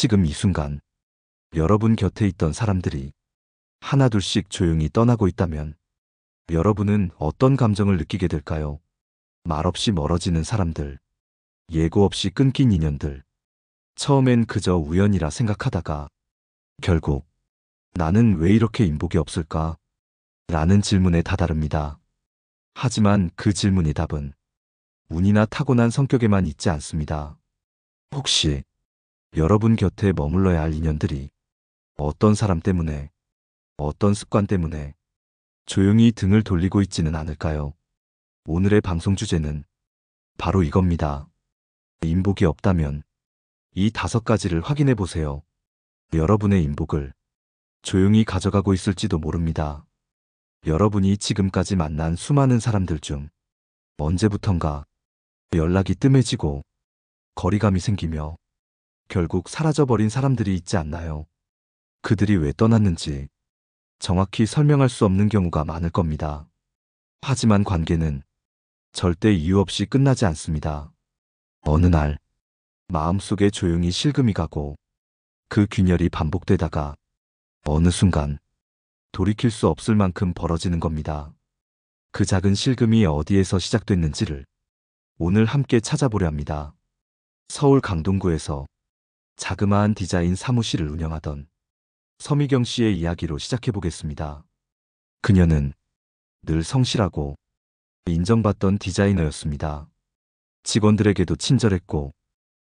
지금 이 순간 여러분 곁에 있던 사람들이 하나둘씩 조용히 떠나고 있다면 여러분은 어떤 감정을 느끼게 될까요? 말없이 멀어지는 사람들, 예고 없이 끊긴 인연들, 처음엔 그저 우연이라 생각하다가 결국 나는 왜 이렇게 인복이 없을까? 라는 질문에 다다릅니다. 하지만 그 질문의 답은 운이나 타고난 성격에만 있지 않습니다. 혹시 여러분 곁에 머물러야 할 인연들이 어떤 사람 때문에, 어떤 습관 때문에 조용히 등을 돌리고 있지는 않을까요? 오늘의 방송 주제는 바로 이겁니다. 인복이 없다면 이 5가지를 확인해 보세요. 여러분의 인복을 조용히 가져가고 있을지도 모릅니다. 여러분이 지금까지 만난 수많은 사람들 중 언제부턴가 연락이 뜸해지고 거리감이 생기며 결국 사라져버린 사람들이 있지 않나요? 그들이 왜 떠났는지 정확히 설명할 수 없는 경우가 많을 겁니다. 하지만 관계는 절대 이유 없이 끝나지 않습니다. 어느 날 마음속에 조용히 실금이 가고 그 균열이 반복되다가 어느 순간 돌이킬 수 없을 만큼 벌어지는 겁니다. 그 작은 실금이 어디에서 시작됐는지를 오늘 함께 찾아보려 합니다. 서울 강동구에서 자그마한 디자인 사무실을 운영하던 서미경 씨의 이야기로 시작해 보겠습니다. 그녀는 늘 성실하고 인정받던 디자이너였습니다. 직원들에게도 친절했고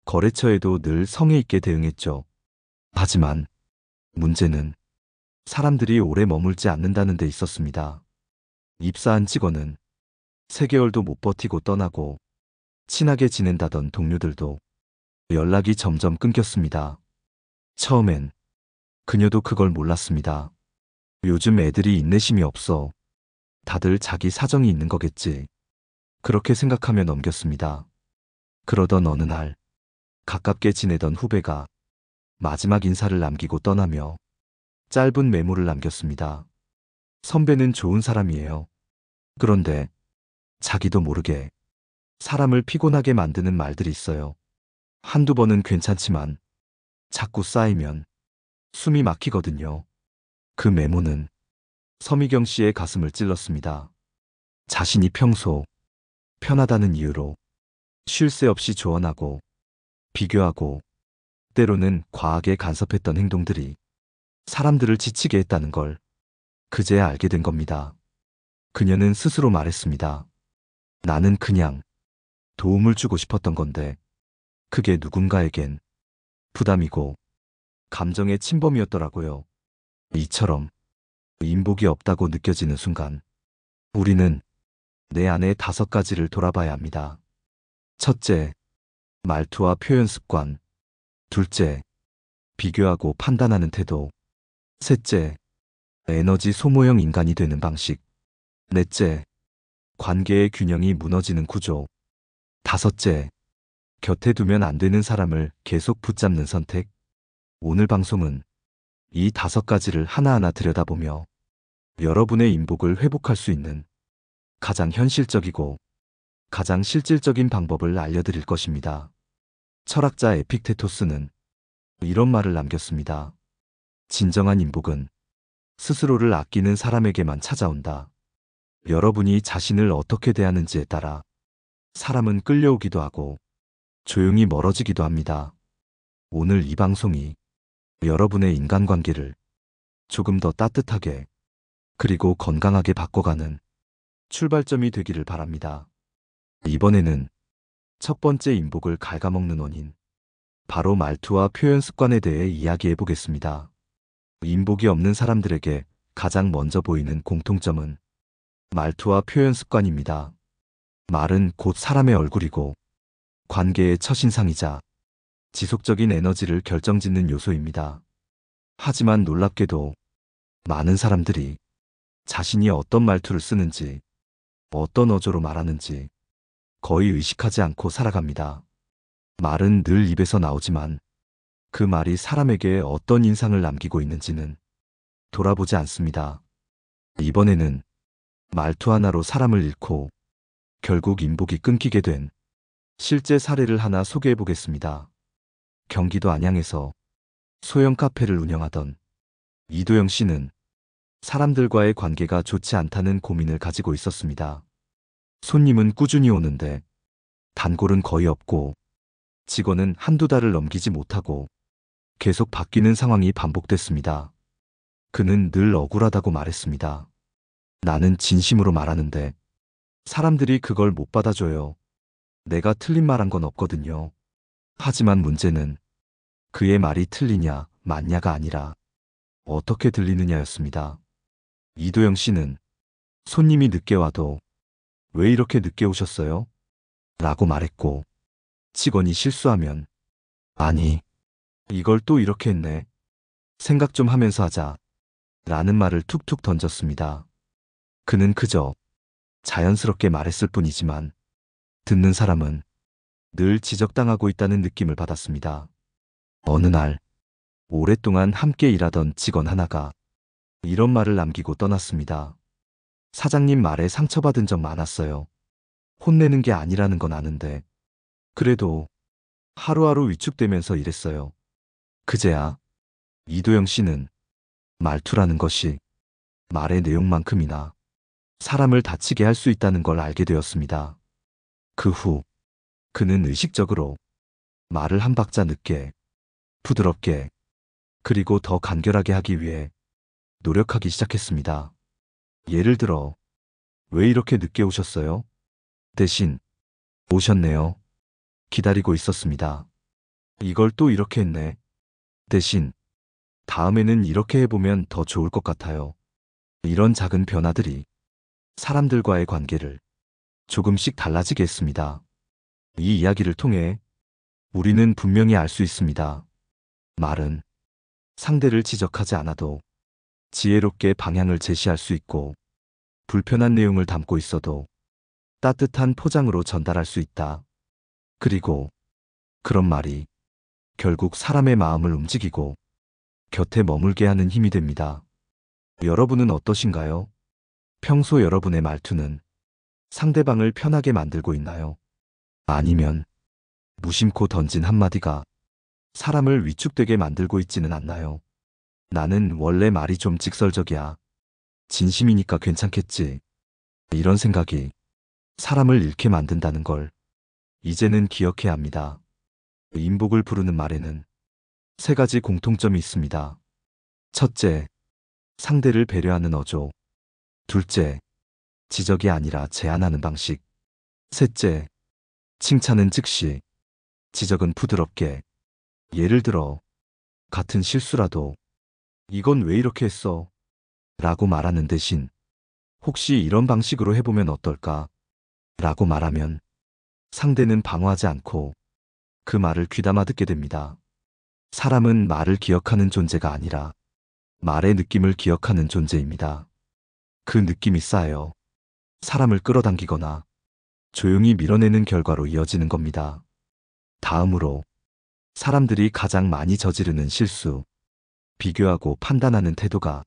거래처에도 늘 성의 있게 대응했죠. 하지만 문제는 사람들이 오래 머물지 않는다는 데 있었습니다. 입사한 직원은 3개월도 못 버티고 떠나고 친하게 지낸다던 동료들도 연락이 점점 끊겼습니다. 처음엔 그녀도 그걸 몰랐습니다. 요즘 애들이 인내심이 없어. 다들 자기 사정이 있는 거겠지. 그렇게 생각하며 넘겼습니다. 그러던 어느 날 가깝게 지내던 후배가 마지막 인사를 남기고 떠나며 짧은 메모를 남겼습니다. 선배는 좋은 사람이에요. 그런데 자기도 모르게 사람을 피곤하게 만드는 말들이 있어요. 한두 번은 괜찮지만 자꾸 쌓이면 숨이 막히거든요. 그 메모는 서미경 씨의 가슴을 찔렀습니다. 자신이 평소 편하다는 이유로 쉴 새 없이 조언하고 비교하고 때로는 과하게 간섭했던 행동들이 사람들을 지치게 했다는 걸 그제야 알게 된 겁니다. 그녀는 스스로 말했습니다. 나는 그냥 도움을 주고 싶었던 건데 그게 누군가에겐 부담이고 감정의 침범이었더라고요. 이처럼 인복이 없다고 느껴지는 순간 우리는 내 안의 5가지를 돌아봐야 합니다. 첫째, 말투와 표현 습관. 둘째, 비교하고 판단하는 태도. 셋째, 에너지 소모형 인간이 되는 방식. 넷째, 관계의 균형이 무너지는 구조. 다섯째, 곁에 두면 안 되는 사람을 계속 붙잡는 선택. 오늘 방송은 이 5가지를 하나하나 들여다보며 여러분의 인복을 회복할 수 있는 가장 현실적이고 가장 실질적인 방법을 알려드릴 것입니다. 철학자 에픽테토스는 이런 말을 남겼습니다. 진정한 인복은 스스로를 아끼는 사람에게만 찾아온다. 여러분이 자신을 어떻게 대하는지에 따라 사람은 끌려오기도 하고 조용히 멀어지기도 합니다. 오늘 이 방송이 여러분의 인간관계를 조금 더 따뜻하게 그리고 건강하게 바꿔가는 출발점이 되기를 바랍니다. 이번에는 첫 번째 인복을 갉아먹는 원인, 바로 말투와 표현 습관에 대해 이야기해 보겠습니다. 인복이 없는 사람들에게 가장 먼저 보이는 공통점은 말투와 표현 습관입니다. 말은 곧 사람의 얼굴이고 관계의 첫인상이자 지속적인 에너지를 결정짓는 요소입니다. 하지만 놀랍게도 많은 사람들이 자신이 어떤 말투를 쓰는지, 어떤 어조로 말하는지 거의 의식하지 않고 살아갑니다. 말은 늘 입에서 나오지만 그 말이 사람에게 어떤 인상을 남기고 있는지는 돌아보지 않습니다. 이번에는 말투 하나로 사람을 잃고 결국 인복이 끊기게 된 실제 사례를 하나 소개해 보겠습니다. 경기도 안양에서 소형 카페를 운영하던 이도영 씨는 사람들과의 관계가 좋지 않다는 고민을 가지고 있었습니다. 손님은 꾸준히 오는데 단골은 거의 없고 직원은 한두 달을 넘기지 못하고 계속 바뀌는 상황이 반복됐습니다. 그는 늘 억울하다고 말했습니다. 나는 진심으로 말하는데 사람들이 그걸 못 받아줘요. 내가 틀린 말 한 건 없거든요. 하지만 문제는 그의 말이 틀리냐, 맞냐가 아니라 어떻게 들리느냐였습니다. 이도영 씨는 손님이 늦게 와도 왜 이렇게 늦게 오셨어요? 라고 말했고, 직원이 실수하면 아니, 이걸 또 이렇게 했네. 생각 좀 하면서 하자. 라는 말을 툭툭 던졌습니다. 그는 그저 자연스럽게 말했을 뿐이지만 듣는 사람은 늘 지적당하고 있다는 느낌을 받았습니다. 어느 날 오랫동안 함께 일하던 직원 하나가 이런 말을 남기고 떠났습니다. 사장님 말에 상처받은 적 많았어요. 혼내는 게 아니라는 건 아는데 그래도 하루하루 위축되면서 일했어요. 그제야 이도영 씨는 말투라는 것이 말의 내용만큼이나 사람을 다치게 할 수 있다는 걸 알게 되었습니다. 그 후 그는 의식적으로 말을 한 박자 늦게, 부드럽게, 그리고 더 간결하게 하기 위해 노력하기 시작했습니다. 예를 들어, 왜 이렇게 늦게 오셨어요? 대신, 오셨네요. 기다리고 있었습니다. 이걸 또 이렇게 했네. 대신, 다음에는 이렇게 해보면 더 좋을 것 같아요. 이런 작은 변화들이 사람들과의 관계를 조금씩 달라지게 했습니다. 이 이야기를 통해 우리는 분명히 알 수 있습니다. 말은 상대를 지적하지 않아도 지혜롭게 방향을 제시할 수 있고 불편한 내용을 담고 있어도 따뜻한 포장으로 전달할 수 있다. 그리고 그런 말이 결국 사람의 마음을 움직이고 곁에 머물게 하는 힘이 됩니다. 여러분은 어떠신가요? 평소 여러분의 말투는 상대방을 편하게 만들고 있나요? 아니면 무심코 던진 한마디가 사람을 위축되게 만들고 있지는 않나요? 나는 원래 말이 좀 직설적이야. 진심이니까 괜찮겠지. 이런 생각이 사람을 잃게 만든다는 걸 이제는 기억해야 합니다. 인복을 부르는 말에는 세 가지 공통점이 있습니다. 첫째, 상대를 배려하는 어조. 둘째, 지적이 아니라 제안하는 방식. 셋째, 칭찬은 즉시, 지적은 부드럽게. 예를 들어, 같은 실수라도 이건 왜 이렇게 했어? 라고 말하는 대신 혹시 이런 방식으로 해보면 어떨까? 라고 말하면 상대는 방어하지 않고 그 말을 귀담아 듣게 됩니다. 사람은 말을 기억하는 존재가 아니라 말의 느낌을 기억하는 존재입니다. 그 느낌이 쌓여 사람을 끌어당기거나 조용히 밀어내는 결과로 이어지는 겁니다. 다음으로 사람들이 가장 많이 저지르는 실수, 비교하고 판단하는 태도가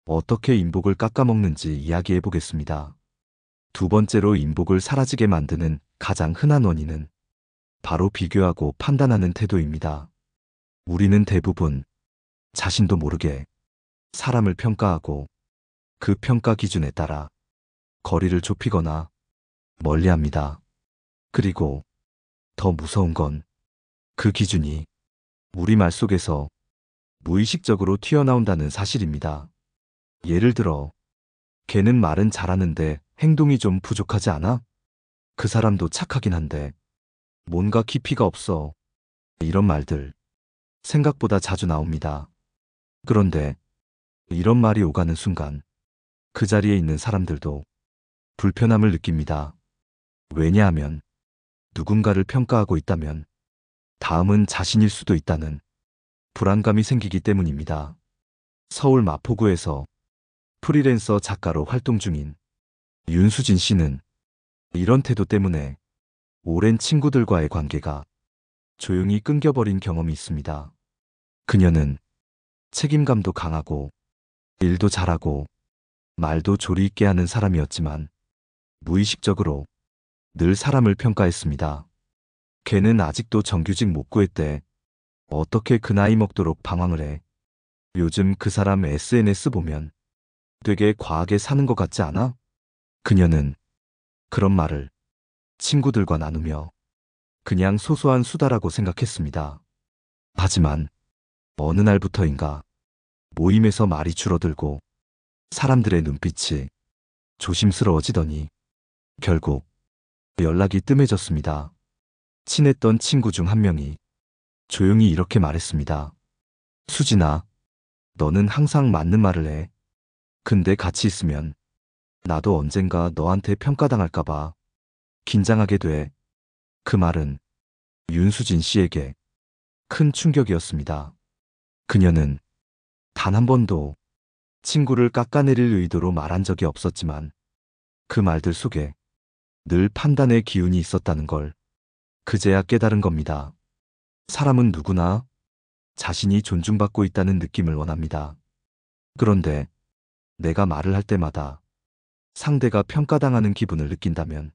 어떻게 인복을 깎아먹는지 이야기해 보겠습니다. 두 번째로 인복을 사라지게 만드는 가장 흔한 원인은 바로 비교하고 판단하는 태도입니다. 우리는 대부분 자신도 모르게 사람을 평가하고 그 평가 기준에 따라 거리를 좁히거나 멀리합니다. 그리고 더 무서운 건 그 기준이 우리 말 속에서 무의식적으로 튀어나온다는 사실입니다. 예를 들어, 걔는 말은 잘하는데 행동이 좀 부족하지 않아? 그 사람도 착하긴 한데 뭔가 깊이가 없어. 이런 말들 생각보다 자주 나옵니다. 그런데 이런 말이 오가는 순간 그 자리에 있는 사람들도 불편함을 느낍니다. 왜냐하면 누군가를 평가하고 있다면 다음은 자신일 수도 있다는 불안감이 생기기 때문입니다. 서울 마포구에서 프리랜서 작가로 활동 중인 윤수진 씨는 이런 태도 때문에 오랜 친구들과의 관계가 조용히 끊겨버린 경험이 있습니다. 그녀는 책임감도 강하고 일도 잘하고 말도 조리 있게 하는 사람이었지만 무의식적으로 늘 사람을 평가했습니다. 걔는 아직도 정규직 못 구했대. 어떻게 그 나이 먹도록 방황을 해? 요즘 그 사람 SNS 보면 되게 과하게 사는 것 같지 않아? 그녀는 그런 말을 친구들과 나누며 그냥 소소한 수다라고 생각했습니다. 하지만 어느 날부터인가 모임에서 말이 줄어들고 사람들의 눈빛이 조심스러워지더니 결국 연락이 뜸해졌습니다. 친했던 친구 중 한 명이 조용히 이렇게 말했습니다. 수진아, 너는 항상 맞는 말을 해. 근데 같이 있으면 나도 언젠가 너한테 평가당할까봐 긴장하게 돼. 그 말은 윤수진 씨에게 큰 충격이었습니다. 그녀는 단 한 번도 친구를 깎아내릴 의도로 말한 적이 없었지만 그 말들 속에 늘 판단의 기운이 있었다는 걸 그제야 깨달은 겁니다. 사람은 누구나 자신이 존중받고 있다는 느낌을 원합니다. 그런데 내가 말을 할 때마다 상대가 평가당하는 기분을 느낀다면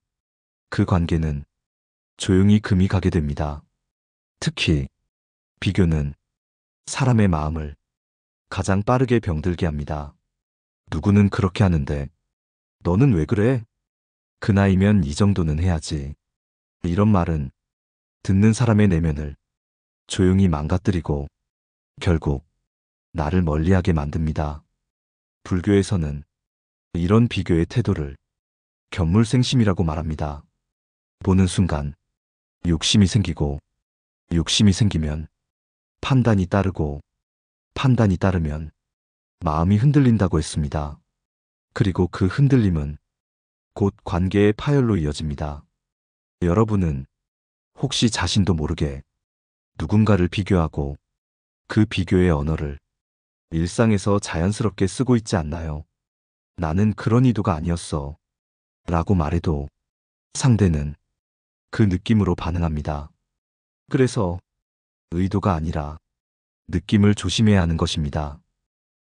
그 관계는 조용히 금이 가게 됩니다. 특히 비교는 사람의 마음을 가장 빠르게 병들게 합니다. 누구는 그렇게 하는데 너는 왜 그래? 그 나이면 이 정도는 해야지. 이런 말은 듣는 사람의 내면을 조용히 망가뜨리고 결국 나를 멀리하게 만듭니다. 불교에서는 이런 비교의 태도를 견물생심이라고 말합니다. 보는 순간 욕심이 생기고 욕심이 생기면 판단이 따르고 판단이 따르면 마음이 흔들린다고 했습니다. 그리고 그 흔들림은 곧 관계의 파열로 이어집니다. 여러분은 혹시 자신도 모르게 누군가를 비교하고 그 비교의 언어를 일상에서 자연스럽게 쓰고 있지 않나요? 나는 그런 의도가 아니었어. 라고 말해도 상대는 그 느낌으로 반응합니다. 그래서 의도가 아니라 느낌을 조심해야 하는 것입니다.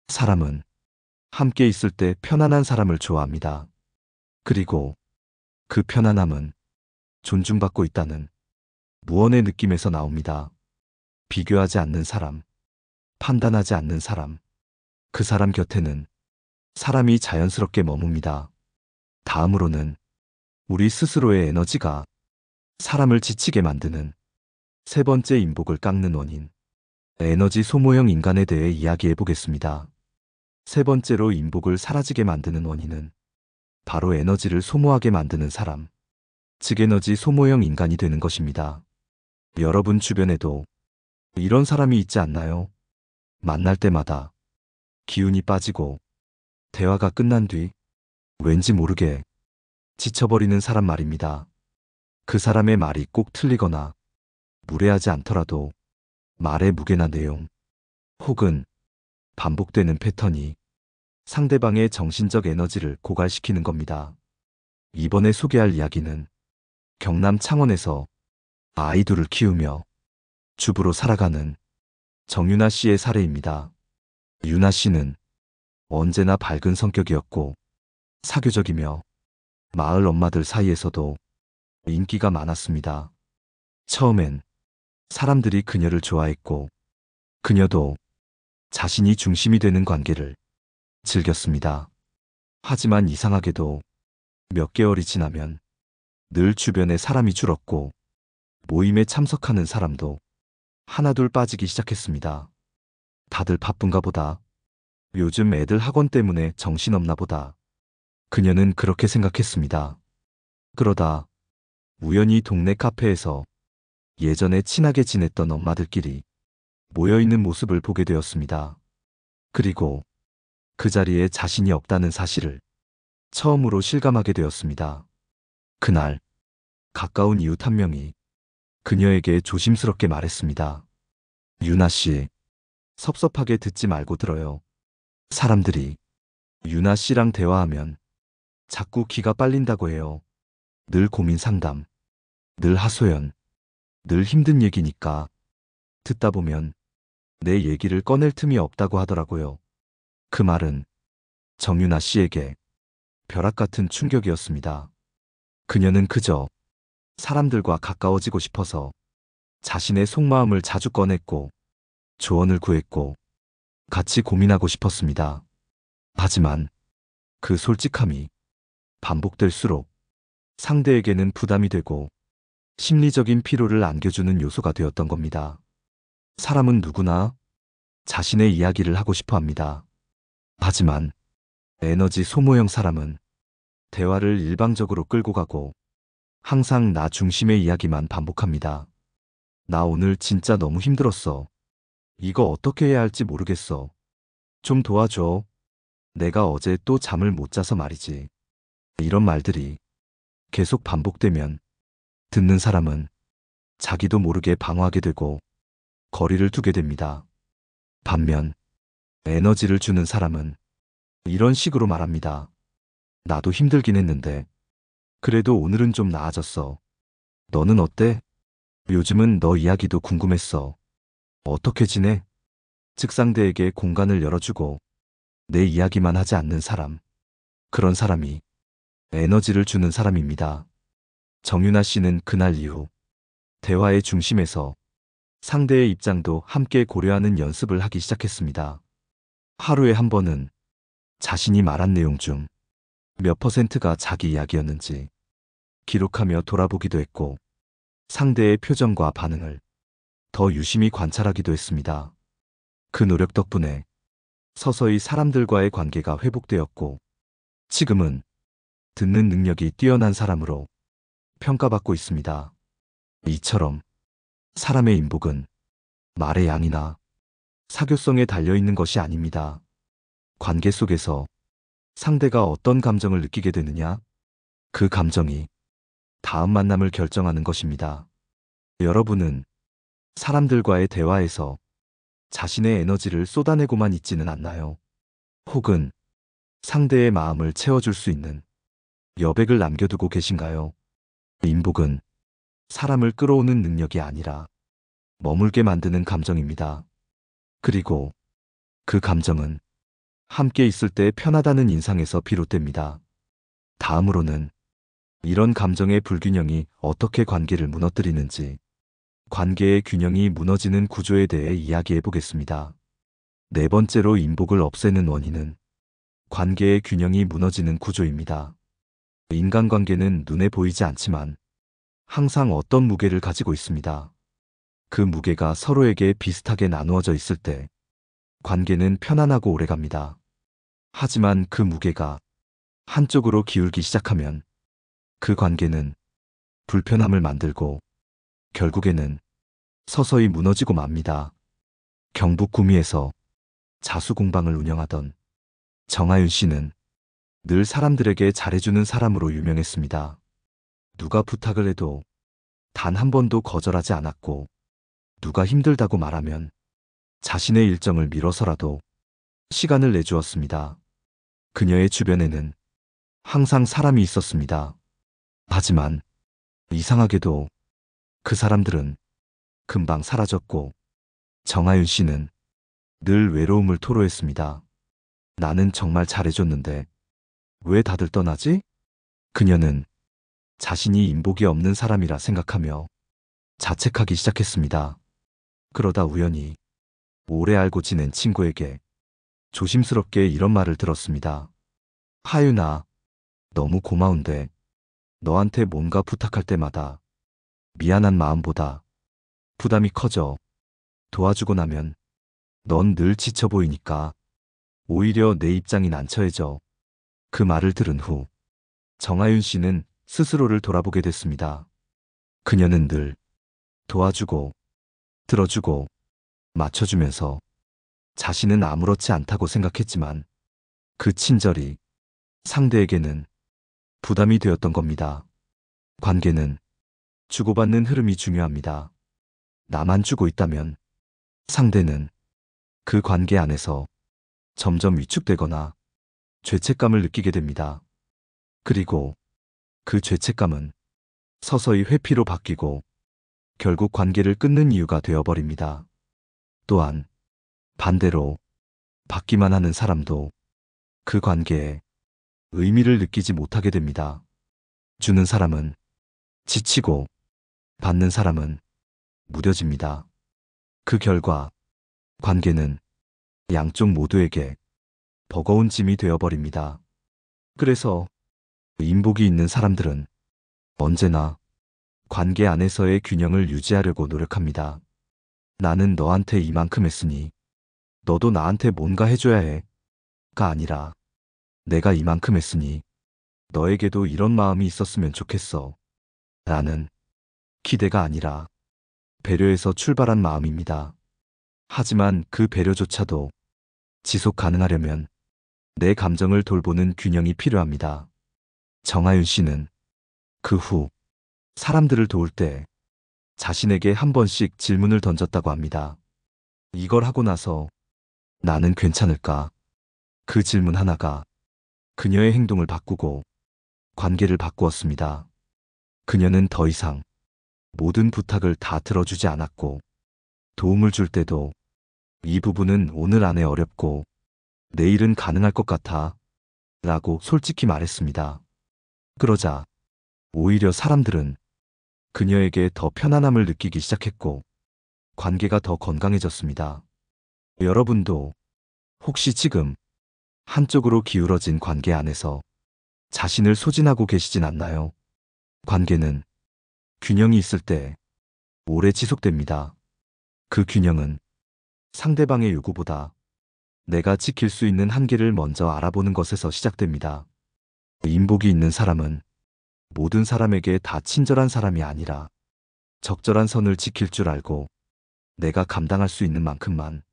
사람은 함께 있을 때 편안한 사람을 좋아합니다. 그리고 그 편안함은 존중받고 있다는 무언의 느낌에서 나옵니다. 비교하지 않는 사람, 판단하지 않는 사람, 그 사람 곁에는 사람이 자연스럽게 머뭅니다. 다음으로는 우리 스스로의 에너지가 사람을 지치게 만드는 세 번째 인복을 깎는 원인, 에너지 소모형 인간에 대해 이야기해 보겠습니다. 세 번째로 인복을 사라지게 만드는 원인은 바로 에너지를 소모하게 만드는 사람, 즉 에너지 소모형 인간이 되는 것입니다. 여러분 주변에도 이런 사람이 있지 않나요? 만날 때마다 기운이 빠지고 대화가 끝난 뒤 왠지 모르게 지쳐버리는 사람 말입니다. 그 사람의 말이 꼭 틀리거나 무례하지 않더라도 말의 무게나 내용 혹은 반복되는 패턴이 상대방의 정신적 에너지를 고갈시키는 겁니다. 이번에 소개할 이야기는 경남 창원에서 아이 둘을 키우며 주부로 살아가는 정유나 씨의 사례입니다. 유나 씨는 언제나 밝은 성격이었고 사교적이며 마을 엄마들 사이에서도 인기가 많았습니다. 처음엔 사람들이 그녀를 좋아했고 그녀도 자신이 중심이 되는 관계를 즐겼습니다. 하지만 이상하게도 몇 개월이 지나면 늘 주변에 사람이 줄었고 모임에 참석하는 사람도 하나둘 빠지기 시작했습니다. 다들 바쁜가 보다. 요즘 애들 학원 때문에 정신없나 보다. 그녀는 그렇게 생각했습니다. 그러다 우연히 동네 카페에서 예전에 친하게 지냈던 엄마들끼리 모여있는 모습을 보게 되었습니다. 그리고 그 자리에 자신이 없다는 사실을 처음으로 실감하게 되었습니다. 그날 가까운 이웃 한 명이 그녀에게 조심스럽게 말했습니다. 유나 씨, 섭섭하게 듣지 말고 들어요. 사람들이 유나 씨랑 대화하면 자꾸 기가 빨린다고 해요. 늘 고민 상담, 늘 하소연, 늘 힘든 얘기니까 듣다 보면 내 얘기를 꺼낼 틈이 없다고 하더라고요. 그 말은 정유나 씨에게 벼락 같은 충격이었습니다. 그녀는 그저 사람들과 가까워지고 싶어서 자신의 속마음을 자주 꺼냈고 조언을 구했고 같이 고민하고 싶었습니다. 하지만 그 솔직함이 반복될수록 상대에게는 부담이 되고 심리적인 피로를 안겨주는 요소가 되었던 겁니다. 사람은 누구나 자신의 이야기를 하고 싶어 합니다. 하지만 에너지 소모형 사람은 대화를 일방적으로 끌고 가고 항상 나 중심의 이야기만 반복합니다. 나 오늘 진짜 너무 힘들었어. 이거 어떻게 해야 할지 모르겠어. 좀 도와줘. 내가 어제 또 잠을 못 자서 말이지. 이런 말들이 계속 반복되면 듣는 사람은 자기도 모르게 방어하게 되고 거리를 두게 됩니다. 반면 에너지를 주는 사람은 이런 식으로 말합니다. 나도 힘들긴 했는데 그래도 오늘은 좀 나아졌어. 너는 어때? 요즘은 너 이야기도 궁금했어. 어떻게 지내? 즉 상대에게 공간을 열어주고 내 이야기만 하지 않는 사람. 그런 사람이 에너지를 주는 사람입니다. 정윤아 씨는 그날 이후 대화의 중심에서 상대의 입장도 함께 고려하는 연습을 하기 시작했습니다. 하루에 한 번은 자신이 말한 내용 중 몇 퍼센트가 자기 이야기였는지 기록하며 돌아보기도 했고 상대의 표정과 반응을 더 유심히 관찰하기도 했습니다. 그 노력 덕분에 서서히 사람들과의 관계가 회복되었고 지금은 듣는 능력이 뛰어난 사람으로 평가받고 있습니다. 이처럼 사람의 인복은 말의 양이나 사교성에 달려있는 것이 아닙니다. 관계 속에서 상대가 어떤 감정을 느끼게 되느냐, 그 감정이 다음 만남을 결정하는 것입니다. 여러분은 사람들과의 대화에서 자신의 에너지를 쏟아내고만 있지는 않나요? 혹은 상대의 마음을 채워줄 수 있는 여백을 남겨두고 계신가요? 인복은 사람을 끌어오는 능력이 아니라 머물게 만드는 감정입니다. 그리고 그 감정은 함께 있을 때 편하다는 인상에서 비롯됩니다. 다음으로는 이런 감정의 불균형이 어떻게 관계를 무너뜨리는지, 관계의 균형이 무너지는 구조에 대해 이야기해 보겠습니다. 네 번째로 인복을 없애는 원인은 관계의 균형이 무너지는 구조입니다. 인간관계는 눈에 보이지 않지만 항상 어떤 무게를 가지고 있습니다. 그 무게가 서로에게 비슷하게 나누어져 있을 때 관계는 편안하고 오래갑니다. 하지만 그 무게가 한쪽으로 기울기 시작하면 그 관계는 불편함을 만들고 결국에는 서서히 무너지고 맙니다. 경북 구미에서 자수공방을 운영하던 정하윤 씨는 늘 사람들에게 잘해주는 사람으로 유명했습니다. 누가 부탁을 해도 단 한 번도 거절하지 않았고 누가 힘들다고 말하면 자신의 일정을 미뤄서라도 시간을 내주었습니다. 그녀의 주변에는 항상 사람이 있었습니다. 하지만 이상하게도 그 사람들은 금방 사라졌고 정하윤 씨는 늘 외로움을 토로했습니다. 나는 정말 잘해줬는데 왜 다들 떠나지? 그녀는 자신이 인복이 없는 사람이라 생각하며 자책하기 시작했습니다. 그러다 우연히 오래 알고 지낸 친구에게 조심스럽게 이런 말을 들었습니다. 하윤아, 너무 고마운데 너한테 뭔가 부탁할 때마다 미안한 마음보다 부담이 커져. 도와주고 나면 넌 늘 지쳐 보이니까 오히려 내 입장이 난처해져. 그 말을 들은 후 정하윤 씨는 스스로를 돌아보게 됐습니다. 그녀는 늘 도와주고 들어주고 맞춰주면서 자신은 아무렇지 않다고 생각했지만 그 친절이 상대에게는 부담이 되었던 겁니다. 관계는 주고받는 흐름이 중요합니다. 나만 주고 있다면 상대는 그 관계 안에서 점점 위축되거나 죄책감을 느끼게 됩니다. 그리고 그 죄책감은 서서히 회피로 바뀌고 결국 관계를 끊는 이유가 되어버립니다. 또한 반대로 받기만 하는 사람도 그 관계에 의미를 느끼지 못하게 됩니다. 주는 사람은 지치고 받는 사람은 무뎌집니다. 그 결과 관계는 양쪽 모두에게 버거운 짐이 되어버립니다. 그래서 인복이 있는 사람들은 언제나 관계 안에서의 균형을 유지하려고 노력합니다. 나는 너한테 이만큼 했으니 너도 나한테 뭔가 해줘야 해가 아니라 내가 이만큼 했으니 너에게도 이런 마음이 있었으면 좋겠어 라는 기대가 아니라 배려에서 출발한 마음입니다. 하지만 그 배려조차도 지속 가능하려면 내 감정을 돌보는 균형이 필요합니다. 정하윤 씨는 그 후 사람들을 도울 때 자신에게 한 번씩 질문을 던졌다고 합니다. 이걸 하고 나서 나는 괜찮을까? 그 질문 하나가 그녀의 행동을 바꾸고 관계를 바꾸었습니다. 그녀는 더 이상 모든 부탁을 다 들어주지 않았고 도움을 줄 때도 이 부분은 오늘 안에 어렵고 내일은 가능할 것 같아 라고 솔직히 말했습니다. 그러자 오히려 사람들은 그녀에게 더 편안함을 느끼기 시작했고 관계가 더 건강해졌습니다. 여러분도 혹시 지금 한쪽으로 기울어진 관계 안에서 자신을 소진하고 계시진 않나요? 관계는 균형이 있을 때 오래 지속됩니다. 그 균형은 상대방의 요구보다 내가 지킬 수 있는 한계를 먼저 알아보는 것에서 시작됩니다. 인복이 있는 사람은 모든 사람에게 다 친절한 사람이 아니라 적절한 선을 지킬 줄 알고 내가 감당할 수 있는 만큼만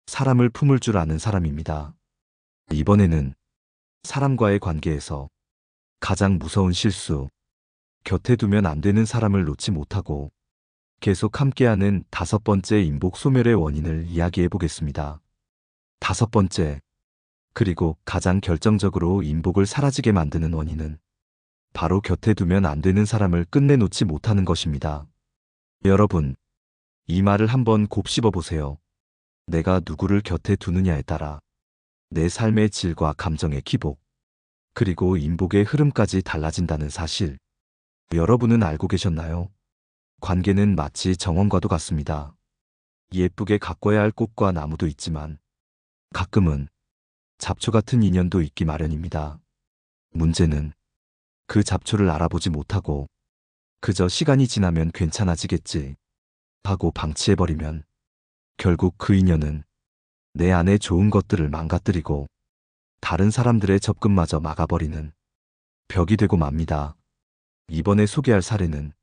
사람을 품을 줄 아는 사람입니다. 이번에는 사람과의 관계에서 가장 무서운 실수, 곁에 두면 안 되는 사람을 놓지 못하고 계속 함께하는 5번째 인복 소멸의 원인을 이야기해 보겠습니다. 5번째, 그리고 가장 결정적으로 인복을 사라지게 만드는 원인은 바로 곁에 두면 안 되는 사람을 끝내 놓지 못하는 것입니다. 여러분, 이 말을 한번 곱씹어 보세요. 내가 누구를 곁에 두느냐에 따라 내 삶의 질과 감정의 기복, 그리고 인복의 흐름까지 달라진다는 사실. 여러분은 알고 계셨나요? 관계는 마치 정원과도 같습니다. 예쁘게 가꿔야 할 꽃과 나무도 있지만 가끔은 잡초 같은 인연도 있기 마련입니다. 문제는 그 잡초를 알아보지 못하고 그저 시간이 지나면 괜찮아지겠지 하고 방치해버리면 결국 그 인연은 내 안에 좋은 것들을 망가뜨리고 다른 사람들의 접근마저 막아버리는 벽이 되고 맙니다. 이번에 소개할 사례는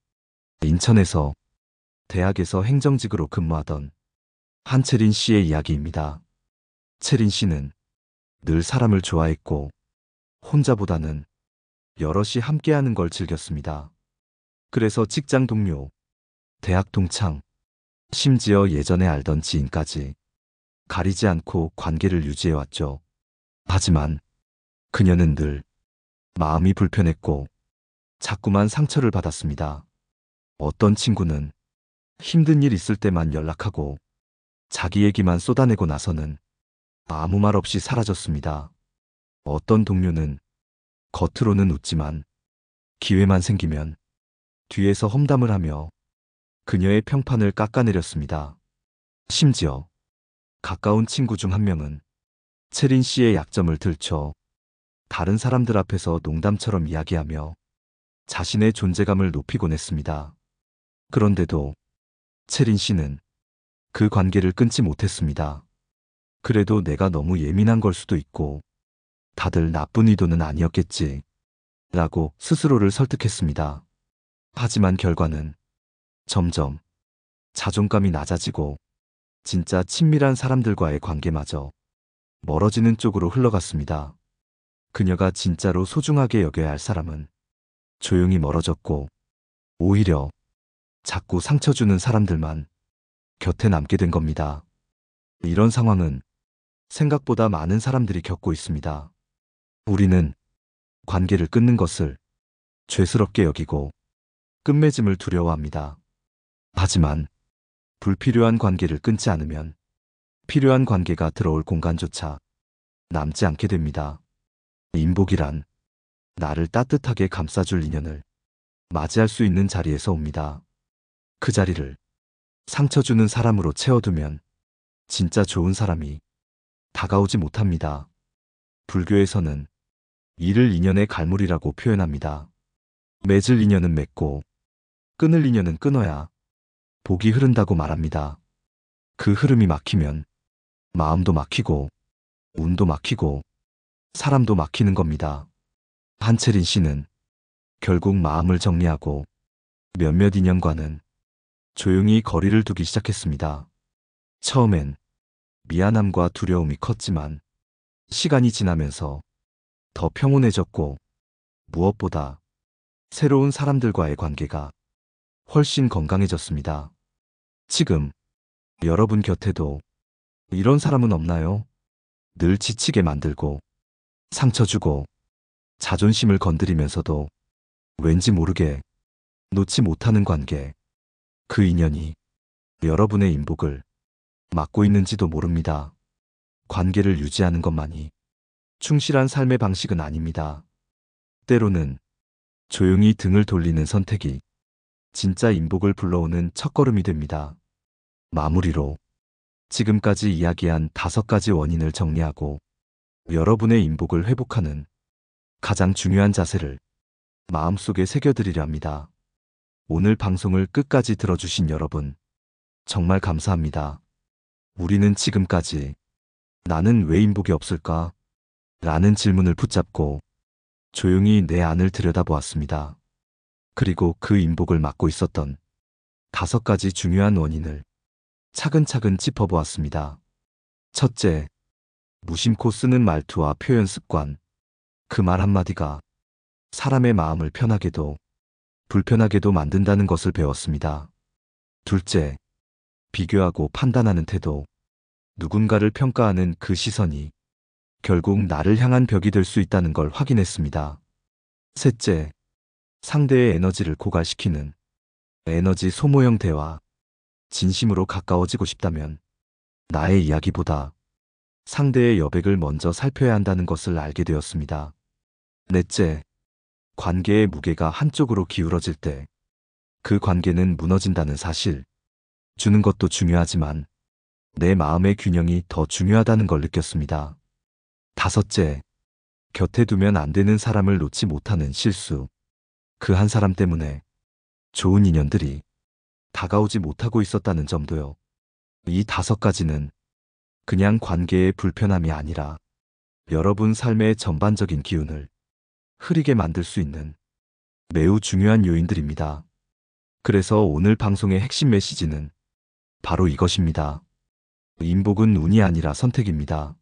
인천에서 대학에서 행정직으로 근무하던 한채린 씨의 이야기입니다. 채린 씨는 늘 사람을 좋아했고 혼자보다는 여럿이 함께하는 걸 즐겼습니다. 그래서 직장 동료, 대학 동창, 심지어 예전에 알던 지인까지 가리지 않고 관계를 유지해왔죠. 하지만 그녀는 늘 마음이 불편했고 자꾸만 상처를 받았습니다. 어떤 친구는 힘든 일 있을 때만 연락하고 자기 얘기만 쏟아내고 나서는 아무 말 없이 사라졌습니다. 어떤 동료는 겉으로는 웃지만 기회만 생기면 뒤에서 험담을 하며 그녀의 평판을 깎아내렸습니다. 심지어 가까운 친구 중 한 명은 채린 씨의 약점을 들춰 다른 사람들 앞에서 농담처럼 이야기하며 자신의 존재감을 높이곤 했습니다. 그런데도 채린 씨는 그 관계를 끊지 못했습니다. 그래도 내가 너무 예민한 걸 수도 있고 다들 나쁜 의도는 아니었겠지 라고 스스로를 설득했습니다. 하지만 결과는 점점 자존감이 낮아지고 진짜 친밀한 사람들과의 관계마저 멀어지는 쪽으로 흘러갔습니다. 그녀가 진짜로 소중하게 여겨야 할 사람은 조용히 멀어졌고 오히려 자꾸 상처 주는 사람들만 곁에 남게 된 겁니다. 이런 상황은 생각보다 많은 사람들이 겪고 있습니다. 우리는 관계를 끊는 것을 죄스럽게 여기고 끝맺음을 두려워합니다. 하지만 불필요한 관계를 끊지 않으면 필요한 관계가 들어올 공간조차 남지 않게 됩니다. 인복이란 나를 따뜻하게 감싸줄 인연을 맞이할 수 있는 자리에서 옵니다. 그 자리를 상처 주는 사람으로 채워두면 진짜 좋은 사람이 다가오지 못합니다. 불교에서는 이를 인연의 갈물이라고 표현합니다. 맺을 인연은 맺고 끊을 인연은 끊어야 복이 흐른다고 말합니다. 그 흐름이 막히면 마음도 막히고 운도 막히고 사람도 막히는 겁니다. 한채린 씨는 결국 마음을 정리하고 몇몇 인연과는 조용히 거리를 두기 시작했습니다. 처음엔 미안함과 두려움이 컸지만 시간이 지나면서 더 평온해졌고 무엇보다 새로운 사람들과의 관계가 훨씬 건강해졌습니다. 지금 여러분 곁에도 이런 사람은 없나요? 늘 지치게 만들고 상처 주고 자존심을 건드리면서도 왠지 모르게 놓지 못하는 관계. 그 인연이 여러분의 인복을 막고 있는지도 모릅니다. 관계를 유지하는 것만이 충실한 삶의 방식은 아닙니다. 때로는 조용히 등을 돌리는 선택이 진짜 인복을 불러오는 첫걸음이 됩니다. 마무리로 지금까지 이야기한 5가지 원인을 정리하고 여러분의 인복을 회복하는 가장 중요한 자세를 마음속에 새겨드리려 합니다. 오늘 방송을 끝까지 들어주신 여러분, 정말 감사합니다. 우리는 지금까지 나는 왜 인복이 없을까? 라는 질문을 붙잡고 조용히 내 안을 들여다보았습니다. 그리고 그 인복을 막고 있었던 5가지 중요한 원인을 차근차근 짚어보았습니다. 첫째, 무심코 쓰는 말투와 표현 습관. 그 말 한마디가 사람의 마음을 편하게도 불편하게도 만든다는 것을 배웠습니다. 둘째, 비교하고 판단하는 태도. 누군가를 평가하는 그 시선이 결국 나를 향한 벽이 될 수 있다는 걸 확인했습니다. 셋째, 상대의 에너지를 고갈시키는 에너지 소모형 대화. 진심으로 가까워지고 싶다면 나의 이야기보다 상대의 여백을 먼저 살펴야 한다는 것을 알게 되었습니다. 넷째, 관계의 무게가 한쪽으로 기울어질 때 그 관계는 무너진다는 사실. 주는 것도 중요하지만 내 마음의 균형이 더 중요하다는 걸 느꼈습니다. 다섯째, 곁에 두면 안 되는 사람을 놓지 못하는 실수. 그 한 사람 때문에 좋은 인연들이 다가오지 못하고 있었다는 점도요. 이 5가지는 그냥 관계의 불편함이 아니라 여러분 삶의 전반적인 기운을 흐리게 만들 수 있는 매우 중요한 요인들입니다. 그래서 오늘 방송의 핵심 메시지는 바로 이것입니다. 인복은 운이 아니라 선택입니다.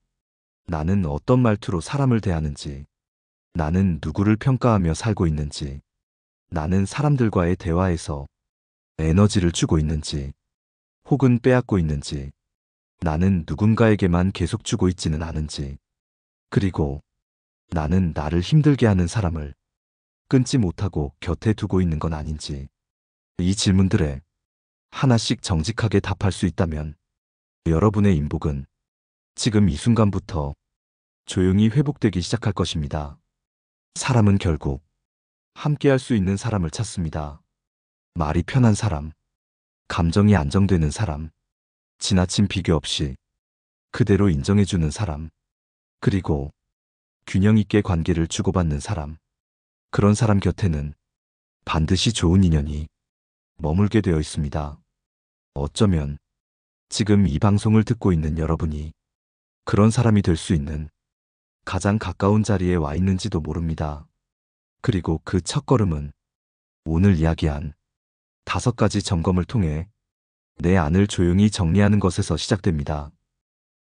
나는 어떤 말투로 사람을 대하는지, 나는 누구를 평가하며 살고 있는지, 나는 사람들과의 대화에서 에너지를 주고 있는지, 혹은 빼앗고 있는지, 나는 누군가에게만 계속 주고 있지는 않은지, 그리고 나는 나를 힘들게 하는 사람을 끊지 못하고 곁에 두고 있는 건 아닌지, 이 질문들에 하나씩 정직하게 답할 수 있다면 여러분의 인복은 지금 이 순간부터 조용히 회복되기 시작할 것입니다. 사람은 결국 함께할 수 있는 사람을 찾습니다. 말이 편한 사람, 감정이 안정되는 사람, 지나친 비교 없이 그대로 인정해주는 사람, 그리고 균형 있게 관계를 주고받는 사람. 그런 사람 곁에는 반드시 좋은 인연이 머물게 되어 있습니다. 어쩌면 지금 이 방송을 듣고 있는 여러분이 그런 사람이 될 수 있는 가장 가까운 자리에 와 있는지도 모릅니다. 그리고 그 첫걸음은 오늘 이야기한 5가지 점검을 통해 내 안을 조용히 정리하는 것에서 시작됩니다.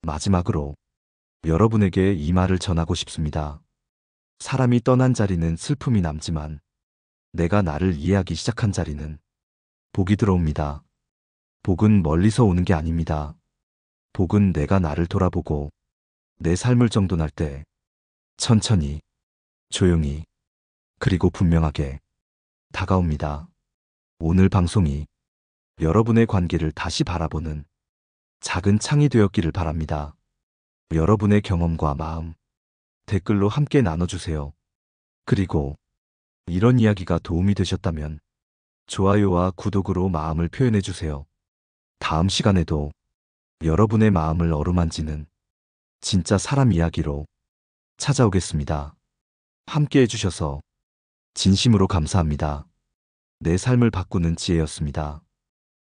마지막으로 여러분에게 이 말을 전하고 싶습니다. 사람이 떠난 자리는 슬픔이 남지만 내가 나를 이해하기 시작한 자리는 복이 들어옵니다. 복은 멀리서 오는 게 아닙니다. 복은 내가 나를 돌아보고 내 삶을 정돈할 때 천천히, 조용히, 그리고 분명하게 다가옵니다. 오늘 방송이 여러분의 관계를 다시 바라보는 작은 창이 되었기를 바랍니다. 여러분의 경험과 마음, 댓글로 함께 나눠주세요. 그리고 이런 이야기가 도움이 되셨다면 좋아요와 구독으로 마음을 표현해주세요. 다음 시간에도 여러분의 마음을 어루만지는 진짜 사람 이야기로 찾아오겠습니다. 함께 해주셔서 진심으로 감사합니다. 내 삶을 바꾸는 지혜였습니다.